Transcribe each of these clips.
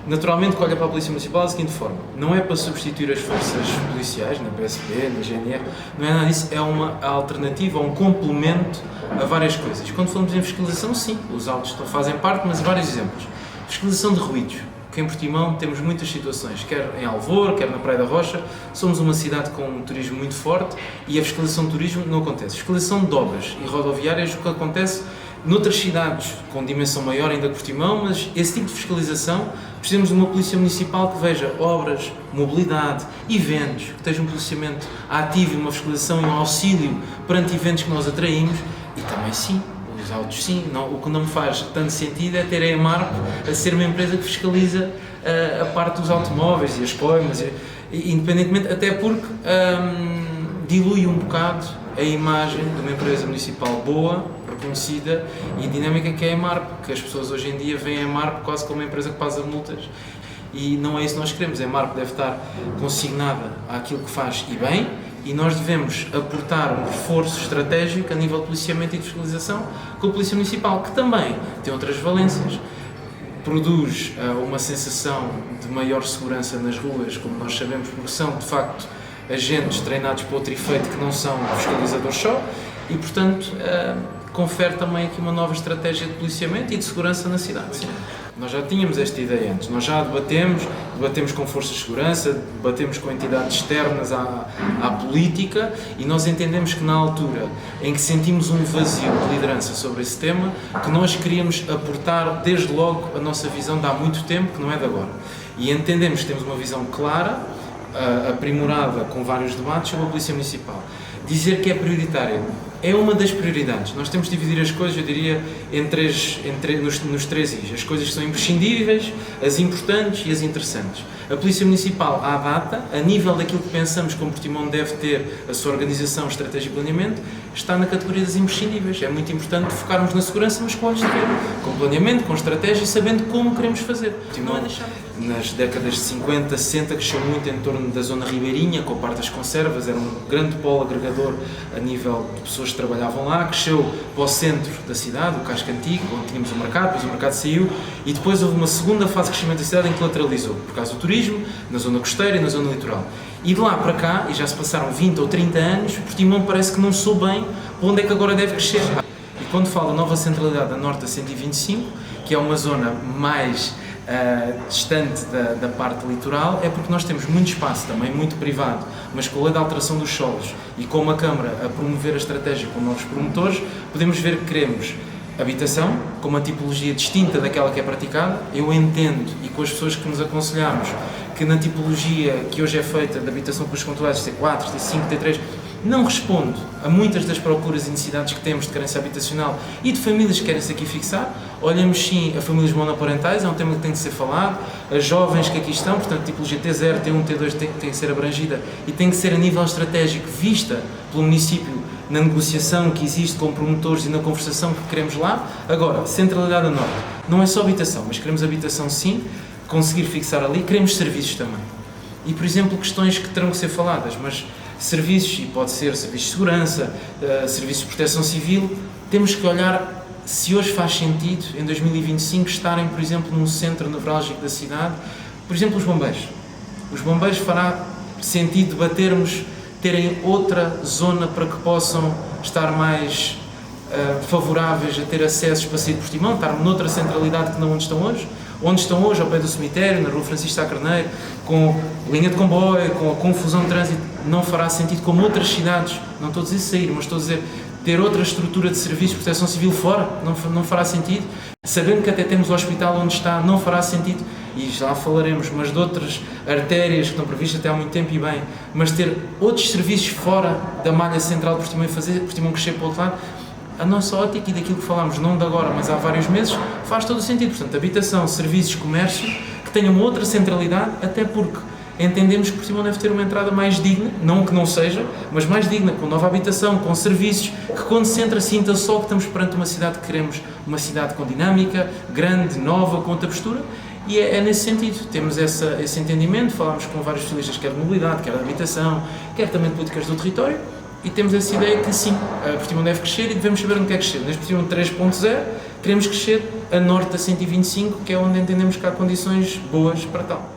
Naturalmente, que olha para a Polícia Municipal da seguinte forma: não é para substituir as forças policiais, na PSP, na GNR, não é nada disso, é uma alternativa, um complemento a várias coisas. Quando falamos em fiscalização, sim, os autos fazem parte, mas vários exemplos. Fiscalização de ruídos, que em Portimão temos muitas situações, quer em Alvor, quer na Praia da Rocha, somos uma cidade com um turismo muito forte e a fiscalização de turismo não acontece. Fiscalização de obras e rodoviárias, o que acontece noutras cidades com dimensão maior ainda que Portimão, mas esse tipo de fiscalização precisamos de uma polícia municipal que veja obras, mobilidade, eventos, que esteja um policiamento ativo e uma fiscalização e um auxílio perante eventos que nós atraímos e também sim, os autos sim, não, o que não me faz tanto sentido é ter a EMARP a ser uma empresa que fiscaliza a parte dos automóveis e as coimas, independentemente, até porque dilui um bocado a imagem de uma empresa municipal boa, reconhecida e dinâmica que é a EMARP, que as pessoas hoje em dia veem a EMARP quase como uma empresa que paga multas e não é isso que nós queremos. A EMARP deve estar consignada àquilo que faz e bem, e nós devemos aportar um reforço estratégico a nível de policiamento e de fiscalização com a Polícia Municipal, que também tem outras valências, produz uma sensação de maior segurança nas ruas, como nós sabemos, porque são de facto agentes treinados para outro efeito que não são fiscalizadores só, e portanto confere também aqui uma nova estratégia de policiamento e de segurança na cidade. Sim. Nós já tínhamos esta ideia antes, nós já debatemos com forças de segurança, debatemos com entidades externas à política e nós entendemos que na altura em que sentimos um vazio de liderança sobre esse tema, que nós queríamos aportar desde logo a nossa visão de há muito tempo, que não é de agora. E entendemos que temos uma visão clara, aprimorada com vários debates sobre a Polícia Municipal. Dizer que é prioritária é uma das prioridades. Nós temos de dividir as coisas, eu diria, nos três Is. As coisas que são imprescindíveis, as importantes e as interessantes. A Polícia Municipal, à data, a nível daquilo que pensamos como Portimão deve ter a sua organização, estratégia e planeamento, está na categoria das imprescindíveis. É muito importante focarmos na segurança, mas com olhos de ver, com planeamento, com estratégia e sabendo como queremos fazer. Portimão, nas décadas de 50, 60, cresceu muito em torno da zona ribeirinha, com a parte das conservas, era um grande polo agregador a nível de pessoas que trabalhavam lá, cresceu para o centro da cidade, o casco antigo, onde tínhamos o mercado, depois o mercado saiu, e depois houve uma segunda fase de crescimento da cidade em que lateralizou, por causa do turismo, na zona costeira e na zona litoral. E de lá para cá, e já se passaram 20 ou 30 anos, Portimão parece que não soube bem para onde é que agora deve crescer. E quando falo da nova centralidade a norte da 125, que é uma zona mais distante da parte litoral, é porque nós temos muito espaço também, muito privado, mas com a lei de alteração dos solos e com uma Câmara a promover a estratégia com novos promotores, podemos ver que queremos habitação com uma tipologia distinta daquela que é praticada. Eu entendo, e com as pessoas que nos aconselhamos, que na tipologia que hoje é feita de habitação com os controlados T4, T5, T3, não responde a muitas das procuras e necessidades que temos de carência habitacional e de famílias que querem-se aqui fixar. Olhamos sim a famílias monoparentais, é um tema que tem de ser falado, as jovens que aqui estão, portanto, tipologia T0, T1, T2 tem que ser abrangida e tem que ser a nível estratégico vista pelo município na negociação que existe com promotores e na conversação que queremos lá. Agora, centralidade a norte, não é só habitação, mas queremos habitação sim, conseguir fixar ali, queremos serviços também. E, por exemplo, questões que terão que ser faladas, mas serviços, e pode ser serviços de segurança, serviços de proteção civil, temos que olhar se hoje faz sentido, em 2025, estarem, por exemplo, num centro nevrálgico da cidade, por exemplo, os bombeiros. Os bombeiros fará sentido debatermos, terem outra zona para que possam estar mais favoráveis a ter acessos para sair de Portimão, estar noutra centralidade que não onde estão hoje. Onde estão hoje, ao pé do cemitério, na rua Francisco Sá Carneiro, com linha de comboio, com a confusão de trânsito, não fará sentido, como outras cidades, não estou a dizer sair, mas estou a dizer ter outra estrutura de serviços de proteção civil fora, não fará sentido. Sabendo que até temos o hospital onde está, não fará sentido, e já falaremos, mas de outras artérias que estão previstas até há muito tempo e bem, mas ter outros serviços fora da malha central de Portimão e fazer Portimão crescer para o outro lado, a nossa ótica e daquilo que falámos, não de agora, mas há vários meses, faz todo o sentido. Portanto, habitação, serviços, comércio, que tenham uma outra centralidade, até porque entendemos que Portimão deve ter uma entrada mais digna, não que não seja, mas mais digna, com nova habitação, com serviços, que quando se entra sinta só que estamos perante uma cidade que queremos, uma cidade com dinâmica, grande, nova, com outra postura, e é nesse sentido, temos esse entendimento, falámos com vários especialistas, quer de mobilidade, quer de habitação, quer também de políticas do território, e temos essa ideia que sim, Portimão deve crescer e devemos saber onde quer crescer. Neste Portimão 3.0 queremos crescer a norte da 125, que é onde entendemos que há condições boas para tal.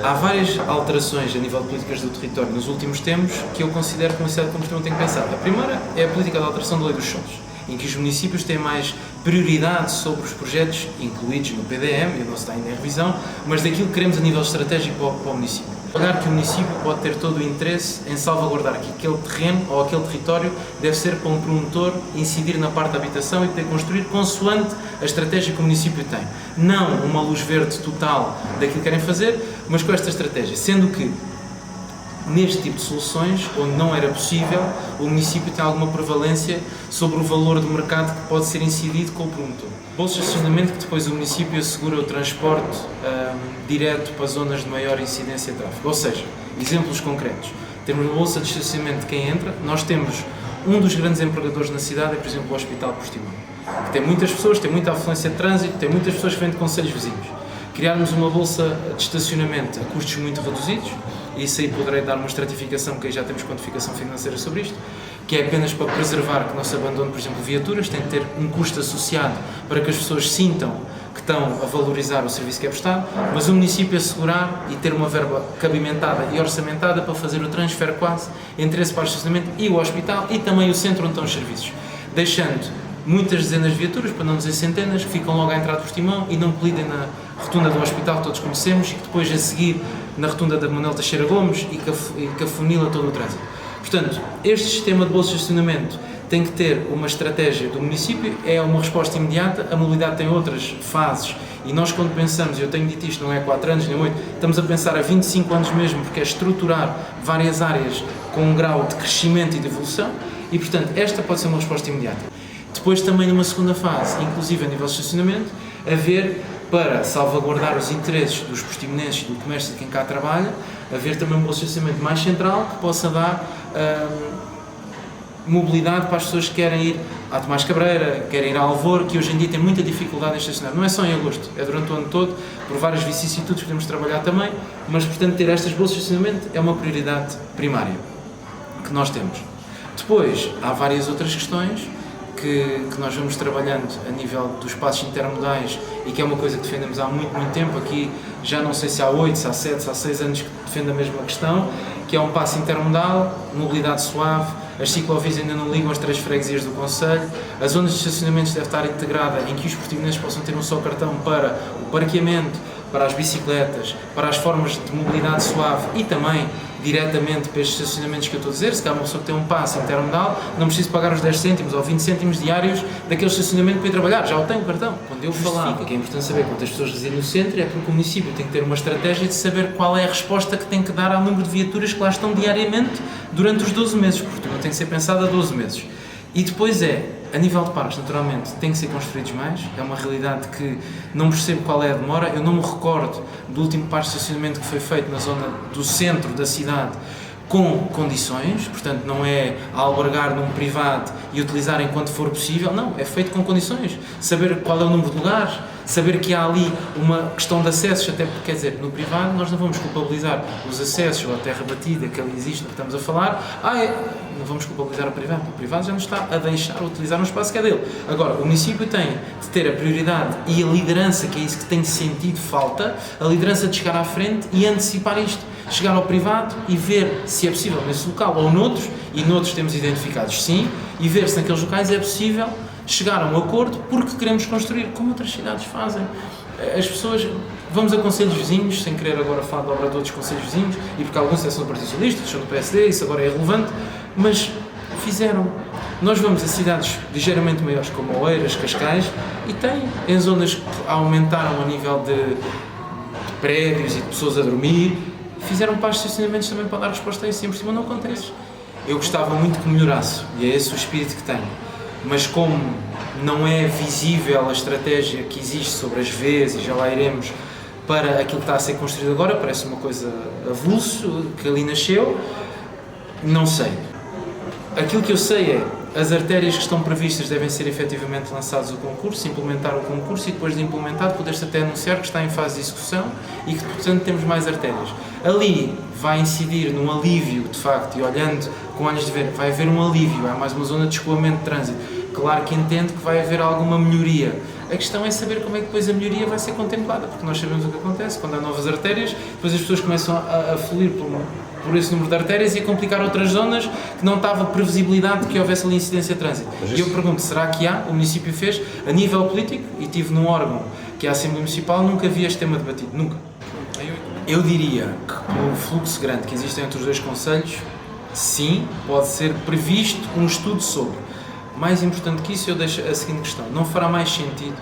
Há várias alterações a nível de políticas do território nos últimos tempos que eu considero que uma cidade como Portimão tem que pensar. A primeira é a política de alteração da lei dos solos, em que os municípios têm mais prioridade sobre os projetos incluídos no PDM, e não está ainda em revisão, mas daquilo que queremos a nível estratégico para o município. Olhar que o município pode ter todo o interesse em salvaguardar que aquele terreno ou aquele território deve ser para um promotor incidir na parte da habitação e poder construir consoante a estratégia que o município tem. Não uma luz verde total daquilo que querem fazer, mas com esta estratégia. Sendo que, neste tipo de soluções, onde não era possível, o município tem alguma prevalência sobre o valor do mercado que pode ser incidido com o promotor. Bolsa de estacionamento, que depois o município assegura o transporte direto para zonas de maior incidência de tráfego. Ou seja, exemplos concretos. Temos uma bolsa de estacionamento de quem entra. Nós temos um dos grandes empregadores na cidade, é por exemplo o Hospital de Portimão, que tem muitas pessoas, tem muita afluência de trânsito, tem muitas pessoas que vêm de concelhos vizinhos. Criarmos uma bolsa de estacionamento a custos muito reduzidos, e isso aí poderei dar uma estratificação, que aí já temos quantificação financeira sobre isto, que é apenas para preservar que não se abandone, por exemplo, viaturas, tem de ter um custo associado para que as pessoas sintam que estão a valorizar o serviço que é prestado, mas o município assegurar e ter uma verba cabimentada e orçamentada para fazer o transfer quase entre esse parque de estacionamento e o hospital e também o centro onde estão os serviços, deixando muitas dezenas de viaturas, para não dizer centenas, que ficam logo à entrada de Portimão e não colidem na rotunda do hospital que todos conhecemos e que depois a seguir na rotunda da Manuel Teixeira Gomes e que afunila todo o trânsito. Portanto, este sistema de bolsas de estacionamento tem que ter uma estratégia do município, é uma resposta imediata, a mobilidade tem outras fases e nós quando pensamos, eu tenho dito isto, não é 4 anos nem 8, estamos a pensar a 25 anos mesmo, porque é estruturar várias áreas com um grau de crescimento e de evolução e, portanto, esta pode ser uma resposta imediata. Depois também numa segunda fase, inclusive a nível de estacionamento, haver, para salvaguardar os interesses dos portimonenses e do comércio de quem cá trabalha, haver também um estacionamento mais central que possa dar mobilidade para as pessoas que querem ir a Tomás Cabreira, querem ir a Alvor, que hoje em dia tem muita dificuldade em estacionar. Não é só em agosto, é durante o ano todo, por várias vicissitudes que podemos trabalhar também, mas portanto ter estas bolsas de estacionamento é uma prioridade primária que nós temos. Depois, há várias outras questões que nós vamos trabalhando a nível dos passos intermodais e que é uma coisa que defendemos há muito, muito tempo. Aqui já não sei se há 8, se há 7, se há 6 anos que defende a mesma questão, que é um passo intermodal, mobilidade suave, as ciclovias ainda não ligam as 3 freguesias do concelho, as zonas de estacionamentos devem estar integradas em que os portimonenses possam ter um só cartão para o parqueamento, para as bicicletas, para as formas de mobilidade suave e também diretamente para estes estacionamentos que eu estou a dizer. Se calhar uma pessoa que tem um passo intermodal não precisa pagar os 10 cêntimos ou 20 cêntimos diários daquele estacionamento para ir trabalhar, já o tem o cartão. Quando eu falava que é importante saber quantas pessoas residem no centro, é porque o município tem que ter uma estratégia de saber qual é a resposta que tem que dar ao número de viaturas que lá estão diariamente durante os 12 meses, porque não tem que ser pensado a 12 meses. E depois a nível de parques, naturalmente, tem que ser construídos mais, é uma realidade que não percebo qual é a demora. Eu não me recordo do último parque de estacionamento que foi feito na zona do centro da cidade com condições, portanto não é a albergar num privado e utilizar enquanto for possível, não, é feito com condições, saber qual é o número de lugares, saber que há ali uma questão de acessos, até porque, quer dizer, no privado nós não vamos culpabilizar os acessos ou a terra batida que ali existe, no que estamos a falar, não vamos culpabilizar o privado já nos está a deixar utilizar um espaço que é dele. Agora, o município tem de ter a prioridade e a liderança, que é isso que tem sentido falta, a liderança de chegar à frente e antecipar isto. Chegar ao privado e ver se é possível nesse local ou noutros, e noutros temos identificados sim, e ver se naqueles locais é possível chegar a um acordo porque queremos construir, como outras cidades fazem. As pessoas, vamos a concelhos vizinhos, sem querer agora falar de obra de outros concelhos vizinhos, e porque alguns são do Partido Socialista, são do PSD, isso agora é irrelevante, mas fizeram. Nós vamos a cidades ligeiramente maiores como Oeiras, Cascais, e tem em zonas que aumentaram a nível de prédios e de pessoas a dormir, fizeram para os estacionamentos também para dar resposta a isso, e por cima não acontece. Eu gostava muito que melhorasse, e é esse o espírito que tenho, mas como não é visível a estratégia que existe sobre as Vs, e já lá iremos, para aquilo que está a ser construído agora, parece uma coisa avulso, que ali nasceu, não sei. Aquilo que eu sei é, as artérias que estão previstas devem ser efetivamente lançadas o concurso, implementar o concurso e depois de implementado poder-se até anunciar que está em fase de execução e que, portanto, temos mais artérias. Ali vai incidir num alívio, de facto, e olhando com olhos de ver, vai haver um alívio, há mais uma zona de escoamento de trânsito. Claro que entendo que vai haver alguma melhoria A questão é saber como é que depois a melhoria vai ser contemplada, porque nós sabemos o que acontece, quando há novas artérias, depois as pessoas começam a fluir por esse número de artérias e a complicar outras zonas que não estava previsibilidade de que houvesse ali incidência de trânsito. E eu pergunto, será que há? O município fez, a nível político, e tive num órgão que é a Assembleia Municipal, nunca vi este tema debatido, nunca. Eu diria que pelo fluxo grande que existe entre os dois concelhos, sim, pode ser previsto um estudo sobre. Mais importante que isso, eu deixo a seguinte questão: não fará mais sentido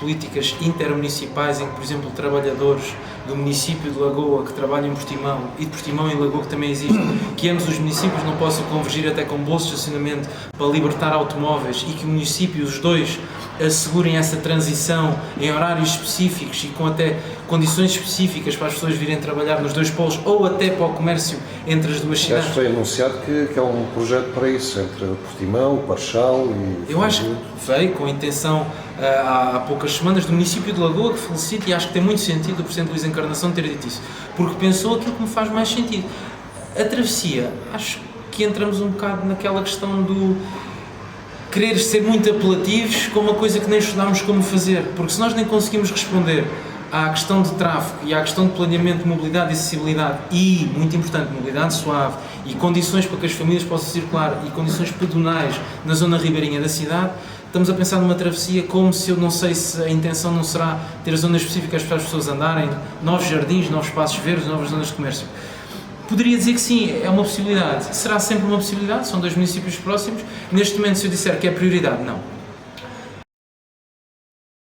políticas intermunicipais em que, por exemplo, trabalhadores do município de Lagoa que trabalham em Portimão e de Portimão em Lagoa que também existe, que ambos os municípios não possam convergir até com bolsas de estacionamento para libertar automóveis e que o município, os dois, assegurem essa transição em horários específicos e com até condições específicas para as pessoas virem trabalhar nos dois polos ou até para o comércio entre as duas cidades? Acho que foi anunciado que há um projeto para isso, entre Portimão, o Parchal e... Eu acho que veio com a intenção, há poucas semanas, do município de Lagoa, que felicito, e acho que tem muito sentido o Presidente Luís Encarnação ter dito isso, porque pensou aquilo que me faz mais sentido. A travessia, acho que entramos um bocado naquela questão do querer ser muito apelativos com uma coisa que nem estudámos como fazer, porque se nós nem conseguimos responder à questão de tráfego e à questão de planeamento de mobilidade e acessibilidade e, muito importante, mobilidade suave e condições para que as famílias possam circular e condições pedonais na zona ribeirinha da cidade, estamos a pensar numa travessia como se eu não sei se a intenção não será ter zonas específicas para as pessoas andarem, novos jardins, novos espaços verdes, novas zonas de comércio. Poderia dizer que sim, é uma possibilidade. Será sempre uma possibilidade, são dois municípios próximos. Neste momento, se eu disser que é prioridade, não.